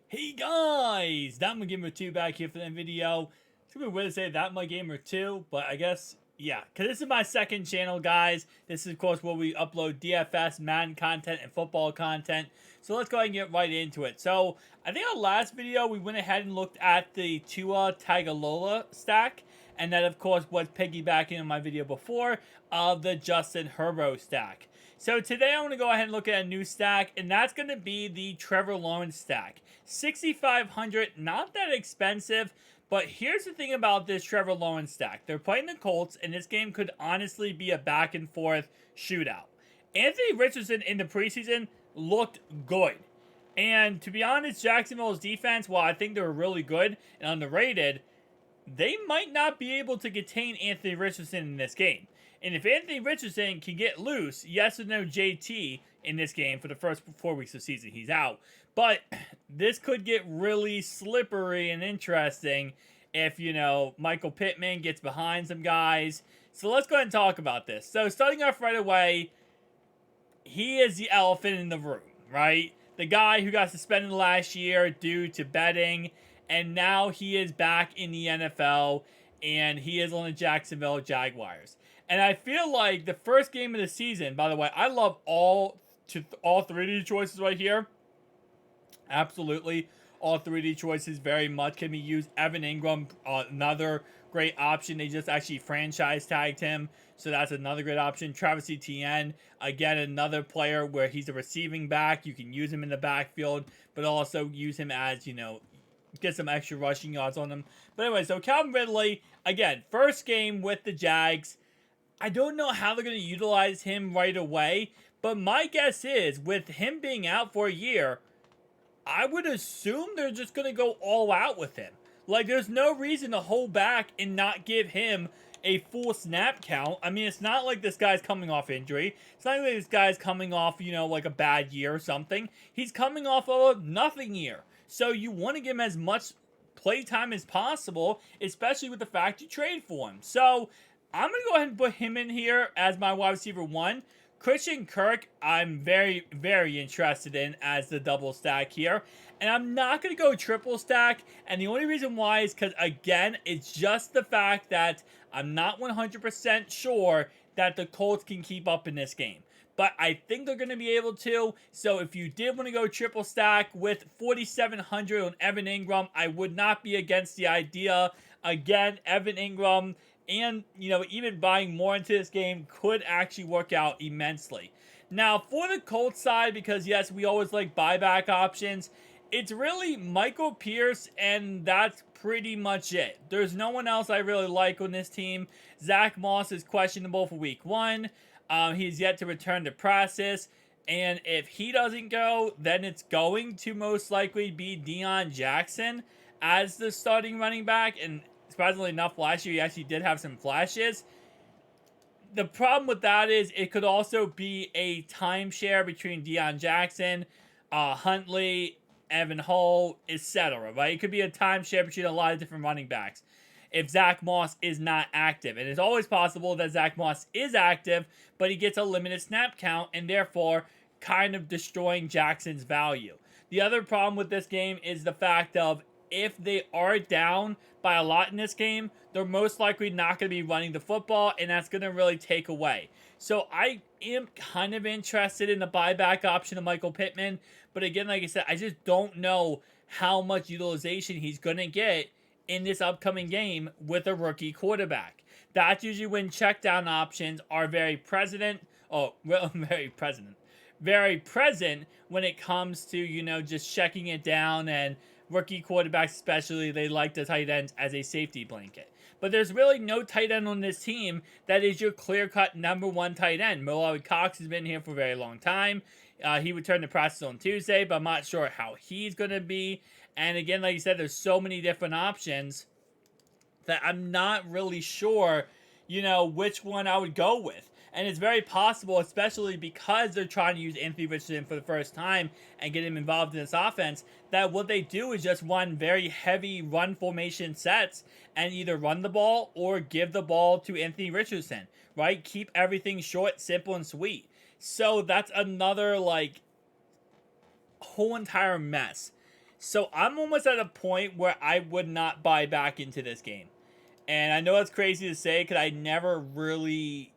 Hey guys, that my gamer 2 back here for that video. It's gonna be weird to say that my gamer 2, but I guess yeah, because this is my second channel, guys. This is of course where we upload DFS, Madden content, and football content. So let's go ahead and get right into it. So I think our last video we went ahead and looked at the Tua Tagovailoa stack, and that of course was piggybacking on my video before of the Justin Herbert stack. So today I'm going to go ahead and look at a new stack, and that's going to be the Trevor Lawrence stack. 6,500, not that expensive, but here's the thing about this Trevor Lawrence stack. They're playing the Colts, and this game could honestly be a back and forth shootout. Anthony Richardson in the preseason looked good. And to be honest, Jacksonville's defense, while I think they were really good and underrated, they might not be able to contain Anthony Richardson in this game. And if Anthony Richardson can get loose, yes or no JT in this game for the first 4 weeks of the season, he's out. But this could get really slippery and interesting if, Michael Pittman gets behind some guys. So let's go ahead and talk about this. So starting off right away, he is the elephant in the room, right? The guy who got suspended last year due to betting, and now he is back in the NFL, and he is on the Jacksonville Jaguars. And I feel like the first game of the season, by the way, I love all three of these choices right here. Absolutely. All three of these choices very much can be used. Evan Ingram, another great option. They just actually franchise tagged him, so that's another great option. Travis Etienne, again, another player where he's a receiving back. You can use him in the backfield, but also use him as, get some extra rushing yards on him. But anyway, so Calvin Ridley, again, first game with the Jags. I don't know how they're going to utilize him right away, but my guess is with him being out for a year, I would assume they're just going to go all out with him. Like, there's no reason to hold back and not give him a full snap count. I mean, it's not like this guy's coming off injury. It's not like this guy's coming off, like a bad year or something. He's coming off of a nothing year. So you want to give him as much playtime as possible, especially with the fact you trade for him. So I'm going to go ahead and put him in here as my wide receiver 1. Christian Kirk, I'm very, very interested in as the double stack here. And I'm not going to go triple stack. And the only reason why is because, again, it's just the fact that I'm not 100% sure that the Colts can keep up in this game. But I think they're going to be able to. So if you did want to go triple stack with 4,700 on Evan Ingram, I would not be against the idea. Again, Evan Ingram, and, even buying more into this game could actually work out immensely. Now, for the Colts side, because, yes, we always like buyback options, it's really Michael Pierce, and that's pretty much it. There's no one else I really like on this team. Zach Moss is questionable for week 1. He's yet to return to practice. And if he doesn't go, then it's going to most likely be Deion Jackson as the starting running back. And surprisingly enough, last year he actually did have some flashes. The problem with that is it could also be a timeshare between Deion Jackson, Huntley, Evan Hull, etc. Right? It could be a timeshare between a lot of different running backs if Zach Moss is not active. And it's always possible that Zach Moss is active, but he gets a limited snap count and therefore kind of destroying Jackson's value. The other problem with this game is the fact of if they are down by a lot in this game, they're most likely not going to be running the football, and that's going to really take away. So I am kind of interested in the buyback option of Michael Pittman, but again, like I said, I just don't know how much utilization he's going to get in this upcoming game with a rookie quarterback. That's usually when check down options are very present when it comes to, just checking it down, and rookie quarterbacks especially, they like the tight ends as a safety blanket. But there's really no tight end on this team that is your clear-cut number 1 tight end. Mo Cox has been here for a very long time. He returned to practice on Tuesday, but I'm not sure how he's going to be. And again, like you said, there's so many different options that I'm not really sure, which one I would go with. And it's very possible, especially because they're trying to use Anthony Richardson for the first time and get him involved in this offense, that what they do is just run very heavy run formation sets and either run the ball or give the ball to Anthony Richardson, right? Keep everything short, simple, and sweet. So that's another, whole entire mess So I'm almost at a point where I would not buy back into this game. And I know that's crazy to say because I never really,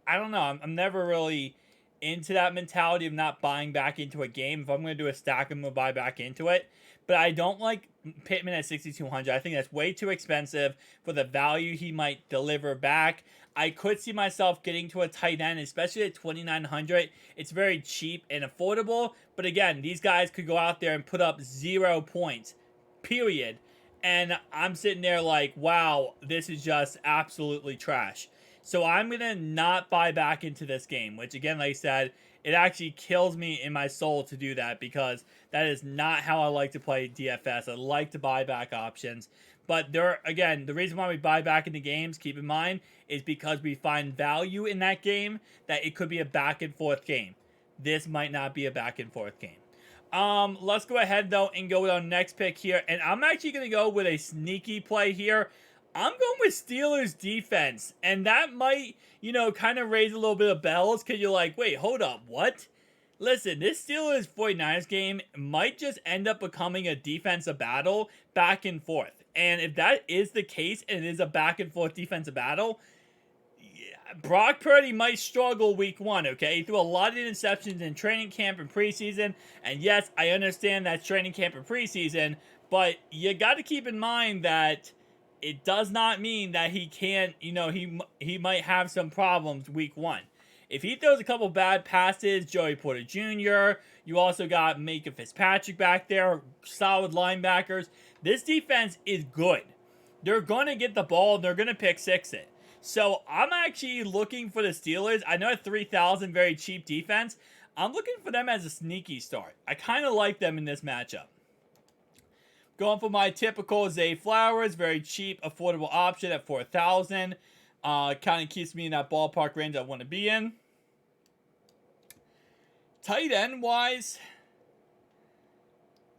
I don't know, I'm never really into that mentality of not buying back into a game. If I'm going to do a stack, I'm going to buy back into it. But I don't like Pittman at 6,200. I think that's way too expensive for the value he might deliver back. I could see myself getting to a tight end, especially at 2,900. It's very cheap and affordable. But again, these guys could go out there and put up 0 points, period. And I'm sitting there like, wow, this is just absolutely trash. So I'm going to not buy back into this game, which again, like I said, it actually kills me in my soul to do that because that is not how I like to play DFS. I like to buy back options. But there, again, the reason why we buy back into games, keep in mind, is because we find value in that game that it could be a back and forth game. This might not be a back and forth game. Let's go ahead though and go with our next pick here. And I'm actually going to go with a sneaky play here. I'm going with Steelers defense. And that might, kind of raise a little bit of bells because you're like, wait, hold up, what? Listen, this Steelers 49ers game might just end up becoming a defensive battle back and forth. And if that is the case and it is a back and forth defensive battle, Brock Purdy might struggle week 1, okay? He threw a lot of interceptions in training camp and preseason. And yes, I understand that's training camp and preseason. But you got to keep in mind that it does not mean that he can't, he might have some problems week 1. If he throws a couple bad passes, Joey Porter Jr., you also got Micah Fitzpatrick back there, solid linebackers. This defense is good. They're going to get the ball and they're going to pick six it. So I'm actually looking for the Steelers. I know at 3,000, very cheap defense. I'm looking for them as a sneaky start. I kind of like them in this matchup. Going for my typical Zay Flowers, very cheap, affordable option at 4,000. Kind of keeps me in that ballpark range I want to be in. Tight end wise,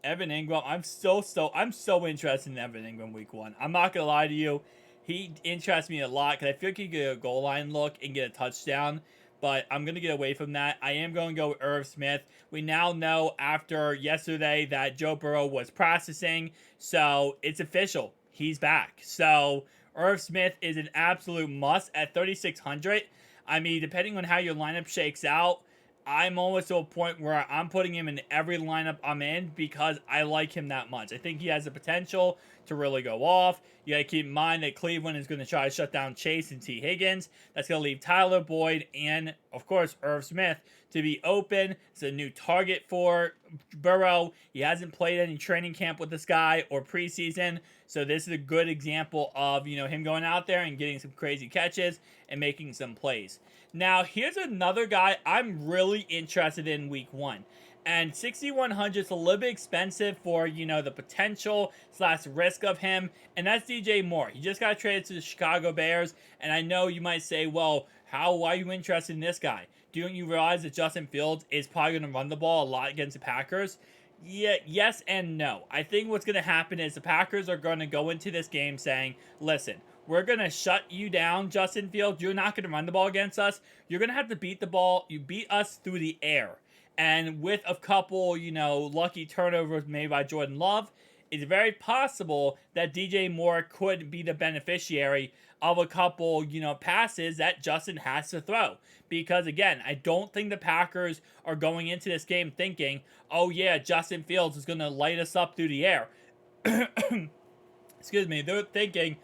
Evan Ingram. I'm so interested in Evan Ingram week 1. I'm not gonna lie to you. He interests me a lot because I feel like he could get a goal line look and get a touchdown. But I'm going to get away from that. I am going to go with Irv Smith. We now know after yesterday that Joe Burrow was practicing. So it's official. He's back. So Irv Smith is an absolute must at 3,600. I mean, depending on how your lineup shakes out, I'm almost to a point where I'm putting him in every lineup I'm in because I like him that much. I think he has the potential to really go off. You got to keep in mind that Cleveland is going to try to shut down Chase and T. Higgins. That's going to leave Tyler Boyd and, of course, Irv Smith to be open. It's a new target for Burrow. He hasn't played any training camp with this guy or preseason. So this is a good example of, him going out there and getting some crazy catches and making some plays. Now, here's another guy I'm really interested in week 1. And 6,100 is a little bit expensive for, the potential / risk of him. And that's DJ Moore. He just got traded to the Chicago Bears. And I know you might say, well, why are you interested in this guy? Don't you realize that Justin Fields is probably going to run the ball a lot against the Packers? Yeah, yes and no. I think what's going to happen is the Packers are going to go into this game saying, listen, we're going to shut you down, Justin Fields. You're not going to run the ball against us. You're going to have to beat the ball. You beat us through the air. And with a couple, lucky turnovers made by Jordan Love, it's very possible that DJ Moore could be the beneficiary of a couple, passes that Justin has to throw. Because, again, I don't think the Packers are going into this game thinking, oh, yeah, Justin Fields is going to light us up through the air. Excuse me. They're thinking,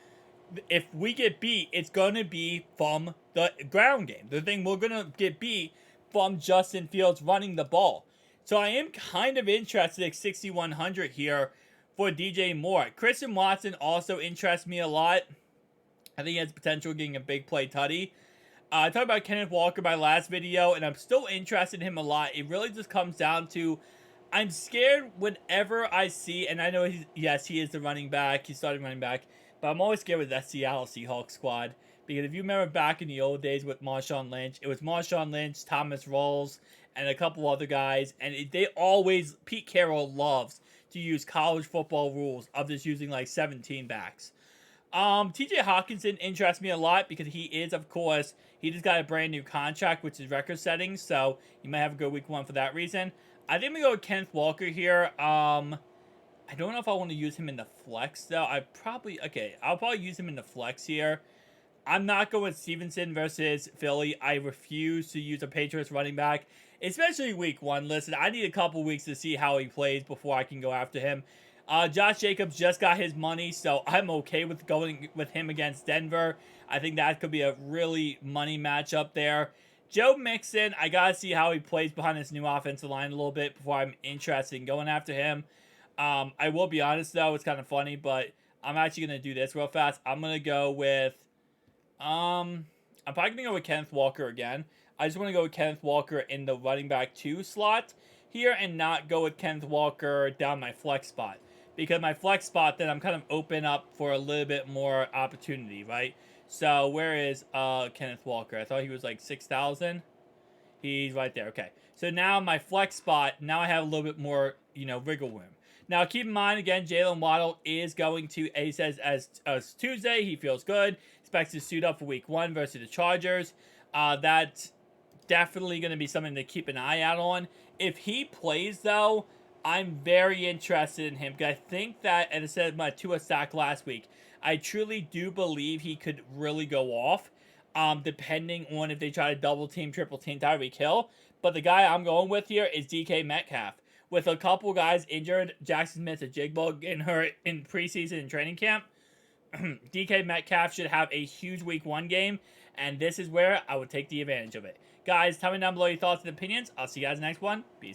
if we get beat, it's going to be from the ground game. The thing we're going to get beat from Justin Fields running the ball. So I am kind of interested at 6,100 here for DJ Moore. Christian Watson also interests me a lot. I think he has potential getting a big play tutty. I talked about Kenneth Walker my last video, and I'm still interested in him a lot. It really just comes down to, I'm scared whenever I see, and I know he is the running back. He's starting running back. But I'm always scared with that Seattle Seahawks squad. Because if you remember back in the old days with Marshawn Lynch, it was Marshawn Lynch, Thomas Rawls, and a couple other guys. And Pete Carroll loves to use college football rules of just using like 17 backs. TJ Hawkinson interests me a lot because he is, of course, he just got a brand new contract, which is record setting. So you might have a good week 1 for that reason. I think we go with Kenneth Walker here. I don't know if I want to use him in the flex, though. I'll probably use him in the flex here. I'm not going with Stevenson versus Philly. I refuse to use a Patriots running back, especially week 1. Listen, I need a couple weeks to see how he plays before I can go after him. Josh Jacobs just got his money, so I'm okay with going with him against Denver. I think that could be a really money matchup there. Joe Mixon, I got to see how he plays behind this new offensive line a little bit before I'm interested in going after him. I will be honest, though, it's kind of funny, but I'm actually going to do this real fast. I'm going to go with I'm probably gonna go with Kenneth Walker again. I just want to go with Kenneth Walker in the running back 2 slot here and not go with Kenneth Walker down my flex spot. Because my flex spot, then I'm kind of open up for a little bit more opportunity, right? So where is Kenneth Walker? I thought he was like 6,000. He's right there. Okay. So now my flex spot, now I have a little bit more, wiggle room. Now, keep in mind, again, Jalen Waddle is going to, he says, as Tuesday, he feels good. Expects to suit up for week 1 versus the Chargers. That's definitely going to be something to keep an eye out on. If he plays, though, I'm very interested in him. Because I think that, and I said my Tua sack last week, I truly do believe he could really go off. Depending on if they try to double team, triple team Tyreek Hill. But the guy I'm going with here is DK Metcalf. With a couple guys injured, Jackson Smith and Jigba getting hurt in preseason and training camp, DK Metcalf should have a huge week 1 game, and this is where I would take the advantage of it. Guys, tell me down below your thoughts and opinions. I'll see you guys in the next one. Peace.